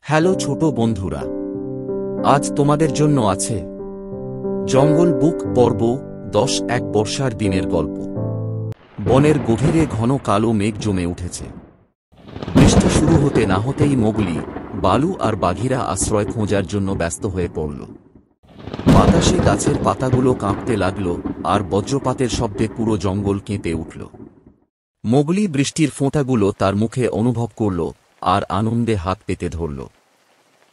Hello ছোট বন্ধুরা, আজ তোমাদের জন্য আছে জঙ্গল বুক পর্ব 10। এক বর্ষার দিনের গল্প। বনের গভীরে ঘন কালো মেঘ জমে উঠেছে। বৃষ্টি শুরু হতে না হতেই মোগলি, বালু আর বাঘিরা আশ্রয় খোঁজার জন্য ব্যস্ত হয়ে পড়ল। বাতাসে গাছের পাতাগুলো কাঁপতে লাগল, আর বজ্রপাতের শব্দে পুরো জঙ্গল কেঁপে উঠল। মোগলি বৃষ্টির ফোঁটাগুলো তার মুখে অনুভব করল আর আনন্দে হাত পেতে ধরল।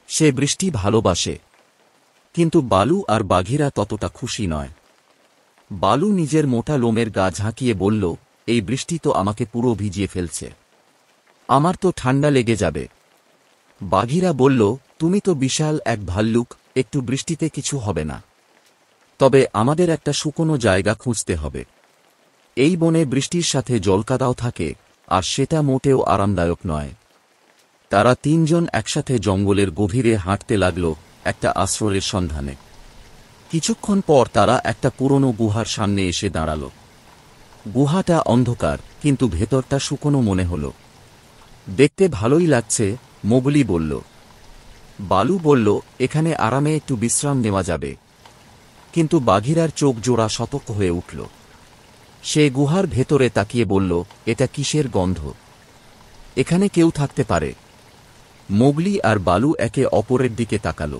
সে বৃষ্টি ভালোবাসে, কিন্তু বালু আর বাঘিরা ততটা খুশি নয়। বালু নিজের মোটা লোমের গা ঝাঁকিয়ে বলল, এই বৃষ্টি তো আমাকে পুরো ভিজিয়ে ফেলছে, আমার তো ঠান্ডা লেগে যাবে। বাঘিরা বলল, তুমি তো বিশাল এক ভাল্লুক, একটু বৃষ্টিতে কিছু হবে না। তবে আমাদের একটা শুকনো জায়গা খুঁজতে হবে। এই বনে বৃষ্টির সাথে জলকাদাও থাকে, আর সেটা মোটেও আরামদায়ক নয়। তারা তিনজন একসাথে জঙ্গলের গভীরে হাঁটতে লাগল, একটা আশ্রয়ের সন্ধানে। কিছুক্ষণ পর তারা একটা পুরনো গুহার সামনে এসে দাঁড়াল। গুহাটা অন্ধকার, কিন্তু ভেতরটা শুকনো মনে হল। দেখতে ভালোই লাগছে, মোগলি বলল। বালু বলল, এখানে আরামে একটু বিশ্রাম নেওয়া যাবে। কিন্তু বাঘিরার চোখ জোড়া সতর্ক হয়ে উঠল। সে গুহার ভেতরে তাকিয়ে বলল, এটা কিসের গন্ধ? এখানে কেউ থাকতে পারে। মোগলি আর বালু একে অপরের দিকে তাকাল।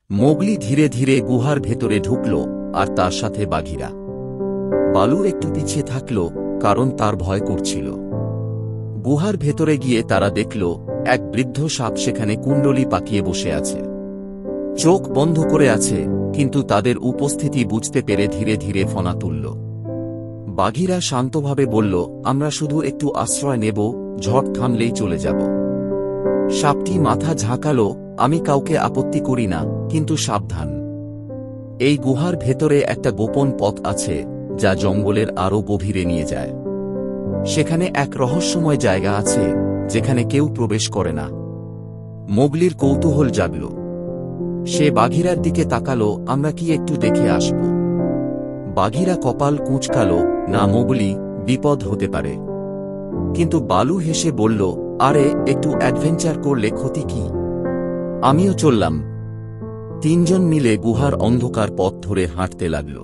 মোগলি ধীরে ধীরে গুহার ভেতরে ঢুকল, আর তার সাথে বাঘিরা। বালু একটু পিছিয়ে থাকল, কারণ তার ভয় করছিল। গুহার ভেতরে গিয়ে তারা দেখল, এক বৃদ্ধ সাপ সেখানে কুণ্ডলি পাকিয়ে বসে আছে। চোখ বন্ধ করে আছে, কিন্তু তাদের উপস্থিতি বুঝতে পেরে ধীরে ধীরে ফনা তুলল। বাঘিরা শান্তভাবে বলল, আমরা শুধু একটু আশ্রয় নেব, ঝড় থামলেই চলে যাব। সাপটি মাথা ঝাঁকালো, আমি কাউকে আপত্তি করি না, কিন্তু সাবধান। এই গুহার ভেতরে একটা গোপন পথ আছে, যা জঙ্গলের আরও গভীরে নিয়ে যায়। সেখানে এক রহস্যময় জায়গা আছে, যেখানে কেউ প্রবেশ করে না। মোগলির কৌতূহল জাগল। সে বাঘিরার দিকে তাকালো, আমরা কি একটু দেখে আসব? বাঘিরা কপাল কুঁচকালো, না মোগলি, বিপদ হতে পারে। কিন্তু বালু হেসে বলল, আরে একটু অ্যাডভেঞ্চার করলে ক্ষতি কি? আমিও চললাম। তিনজন মিলে গুহার অন্ধকার পথ ধরে হাঁটতে লাগল।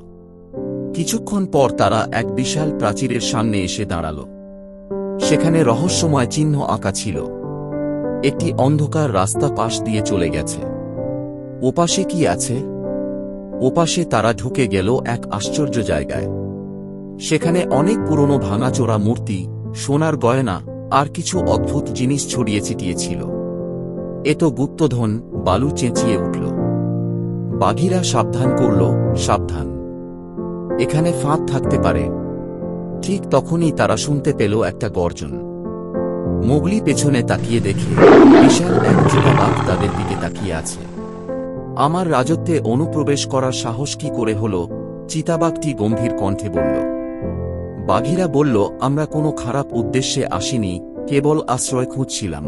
কিছুক্ষণ পর তারা এক বিশাল প্রাচীরের সামনে এসে দাঁড়াল। সেখানে রহস্যময় চিহ্ন আঁকা ছিল। একটি অন্ধকার রাস্তা পাশ দিয়ে চলে গেছে। ওপাশে কি আছে? ওপাশে তারা ঢুকে গেল এক আশ্চর্য জায়গায়। সেখানে অনেক পুরনো ভাঙাচোরা মূর্তি, সোনার গয়না আর কিছু অদ্ভুত জিনিস ছড়িয়ে ছিটিয়ে ছিল। এ তো গুপ্তধন, বালু চেঁচিয়ে উঠল। বাঘিরা সাবধান করল, সাবধান, এখানে ফাঁদ থাকতে পারে। ঠিক তখনই তারা শুনতে পেল একটা গর্জন। মোগলি পেছনে তাকিয়ে দেখে বিশাল এক চিতাবাঘ তাদের দিকে তাকিয়ে আছে। আমার রাজত্বে অনুপ্রবেশ করার সাহস কি করে হল? চিতাবাঘটি গম্ভীর কণ্ঠে বলল। বাঘিরা বলল, আমরা কোনো খারাপ উদ্দেশ্যে আসিনি, কেবল আশ্রয় খুঁজছিলাম।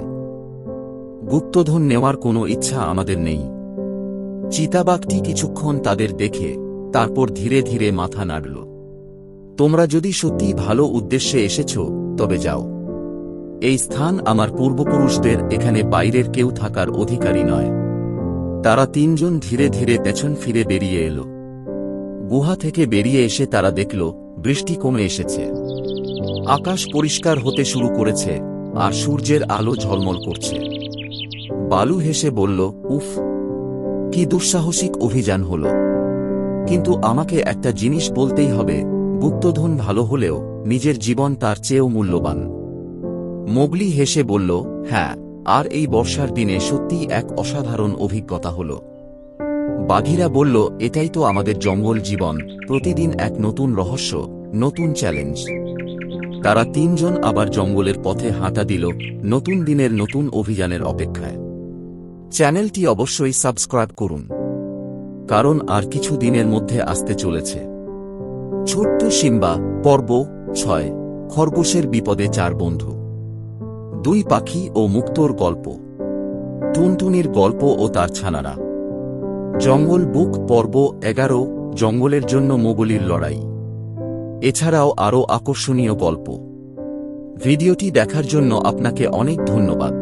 গুপ্তধন নেওয়ার কোনো ইচ্ছা আমাদের নেই। চিতাবাঘটি কিছুক্ষণ তাদের দেখে, তারপর ধীরে ধীরে মাথা নাড়ল। তোমরা যদি সত্যিই ভালো উদ্দেশ্যে এসেছ, তবে যাও। এই স্থান আমার পূর্বপুরুষদের, এখানে বাইরের কেউ থাকার অধিকারী নয়। তারা তিনজন ধীরে ধীরে পেছন ফিরে বেরিয়ে এলো। গুহা থেকে বেরিয়ে এসে তারা দেখল, বৃষ্টি কমে এসেছে। আকাশ পরিষ্কার হতে শুরু করেছে, আর সূর্যের আলো ঝলমল করছে। বালু হেসে বলল, উফ, কি দুঃসাহসিক অভিযান হল। কিন্তু আমাকে একটা জিনিস বলতেই হবে, গুপ্তধন ভালো হলেও নিজের জীবন তার চেয়েও মূল্যবান। মোগলি হেসে বলল, হ্যাঁ, আর এই বর্ষার দিনে সত্যিই এক অসাধারণ অভিজ্ঞতা হল। বাঘিরা বলল, এটাই তো আমাদের জঙ্গল জীবন, প্রতিদিন এক নতুন রহস্য, নতুন চ্যালেঞ্জ। তারা তিনজন আবার জঙ্গলের পথে হাঁটা দিল, নতুন দিনের নতুন অভিযানের অপেক্ষায়। চ্যানেলটি অবশ্যই সাবস্ক্রাইব করুন, কারণ আর কিছু দিনের মধ্যে আসতে চলেছে ছোট্ট সিম্বা পর্ব 6। খরগোশের বিপদে 4 বন্ধু। 2 পাখি ও মুক্তোর গল্প। টুনটুনির গল্প ও তার ছানারা। জঙ্গল বুক পর্ব 11। জঙ্গলের জন্য মোগলির লড়াই। এছাড়াও আরও আকর্ষণীয় গল্প। ভিডিওটি দেখার জন্য আপনাকে অনেক ধন্যবাদ।